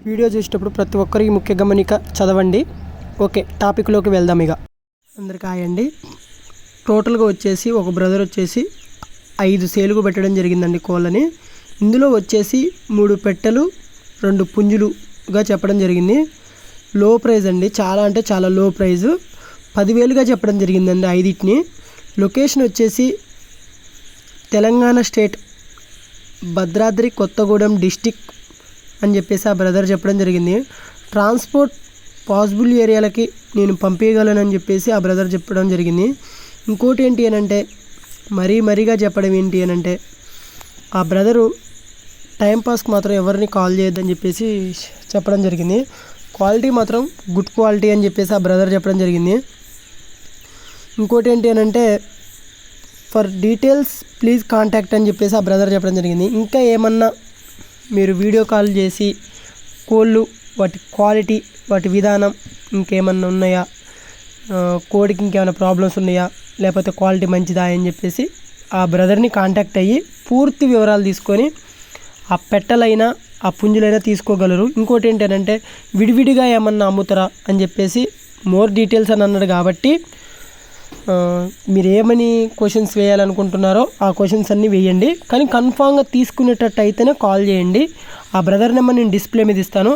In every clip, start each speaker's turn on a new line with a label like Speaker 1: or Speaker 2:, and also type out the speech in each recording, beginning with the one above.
Speaker 1: Video చూసేటప్పుడు ప్రతి ఒక్కరికి ముఖ్య గమనిక చదవండి. ఓకే, టాపిక్లోకి వెళ్దాం. ఇక అందరికీ హాయ్ అండి. టోటల్గా వచ్చేసి ఒక బ్రదర్ వచ్చేసి 5 సేలుగు పెట్టడం జరిగిందండి కోళ్ళని. ఇందులో వచ్చేసి 3 పెట్టెలు 2 పుంజులుగా చెప్పడం జరిగింది. లో ప్రైజ్ అండి, చాలా అంటే చాలా లో ప్రైజు. 10,000గా చెప్పడం జరిగిందండి 5టిని. లొకేషన్ వచ్చేసి తెలంగాణ స్టేట్ భద్రాద్రి కొత్తగూడెం డిస్టిక్ అని చెప్పేసి ఆ బ్రదర్ చెప్పడం జరిగింది. ట్రాన్స్పోర్ట్ పాసిబుల్ ఏరియాలకి నేను పంపించగలనని చెప్పేసి ఆ బ్రదర్ చెప్పడం జరిగింది. ఇంకోటి ఏంటి అని అంటే మరీగా చెప్పడం ఏంటి అని అంటే ఆ బ్రదరు టైంపాస్కి మాత్రం ఎవరిని కాల్ చేయొద్దని చెప్పేసి చెప్పడం జరిగింది. క్వాలిటీ మాత్రం గుడ్ క్వాలిటీ అని చెప్పేసి ఆ బ్రదర్ చెప్పడం జరిగింది. ఇంకోటి ఏంటి అని అంటే ఫర్ డీటెయిల్స్ ప్లీజ్ కాంటాక్ట్ అని చెప్పేసి ఆ బ్రదర్ చెప్పడం జరిగింది. ఇంకా ఏమన్నా మీరు వీడియో కాల్ చేసి కోళ్ళు వాటి క్వాలిటీ వాటి విధానం ఇంకేమన్నా ఉన్నాయా, కోడికి ఇంకేమైనా ప్రాబ్లమ్స్ ఉన్నాయా, లేకపోతే క్వాలిటీ మంచిదా అని చెప్పేసి ఆ బ్రదర్ని కాంటాక్ట్ అయ్యి పూర్తి వివరాలు తీసుకొని ఆ పెట్టలైనా ఆ పుంజులైనా తీసుకోగలరు. ఇంకోటి ఏంటంటే విడివిడిగా ఏమన్నా అమ్ముతారా అని చెప్పేసి మోర్ డీటెయిల్స్ అని అన్నాడు. కాబట్టి మీరు ఏమని క్వశ్చన్స్ వేయాలనుకుంటున్నారో ఆ క్వశ్చన్స్ అన్నీ వేయండి. కానీ కన్ఫామ్గా తీసుకునేటట్టు అయితేనే కాల్ చేయండి. ఆ బ్రదర్ నెంబర్ నేను డిస్ప్లే మీద ఇస్తాను.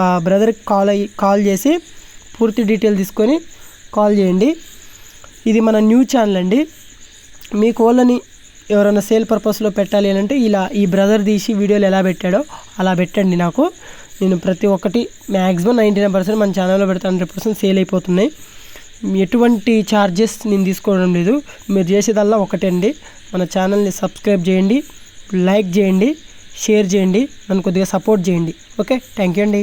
Speaker 1: ఆ బ్రదర్కి కాల్ చేసి పూర్తి డీటెయిల్ తీసుకొని కాల్ చేయండి. ఇది మన న్యూ ఛానల్ అండి. మీ కోళ్ళని ఎవరైనా సేల్ పర్పస్లో పెట్టాలి అని అంటే ఇలా ఈ బ్రదర్ తీసి వీడియోలు ఎలా పెట్టాడో అలా పెట్టండి. నాకు నేను ప్రతి ఒక్కటి మ్యాక్సిమం 99% మన ఛానల్లో పెడతాను. 100% సేల్ అయిపోతున్నాయి. ఎటువంటి ఛార్జెస్ నేను తీసుకోవడం లేదు. మీరు చేసేదల్లా ఒకటే అండి, మన ఛానల్ని సబ్స్క్రైబ్ చేయండి, లైక్ చేయండి, షేర్ చేయండి, నన్ను కొద్దిగా సపోర్ట్ చేయండి. ఓకే, థ్యాంక్ యూ అండి.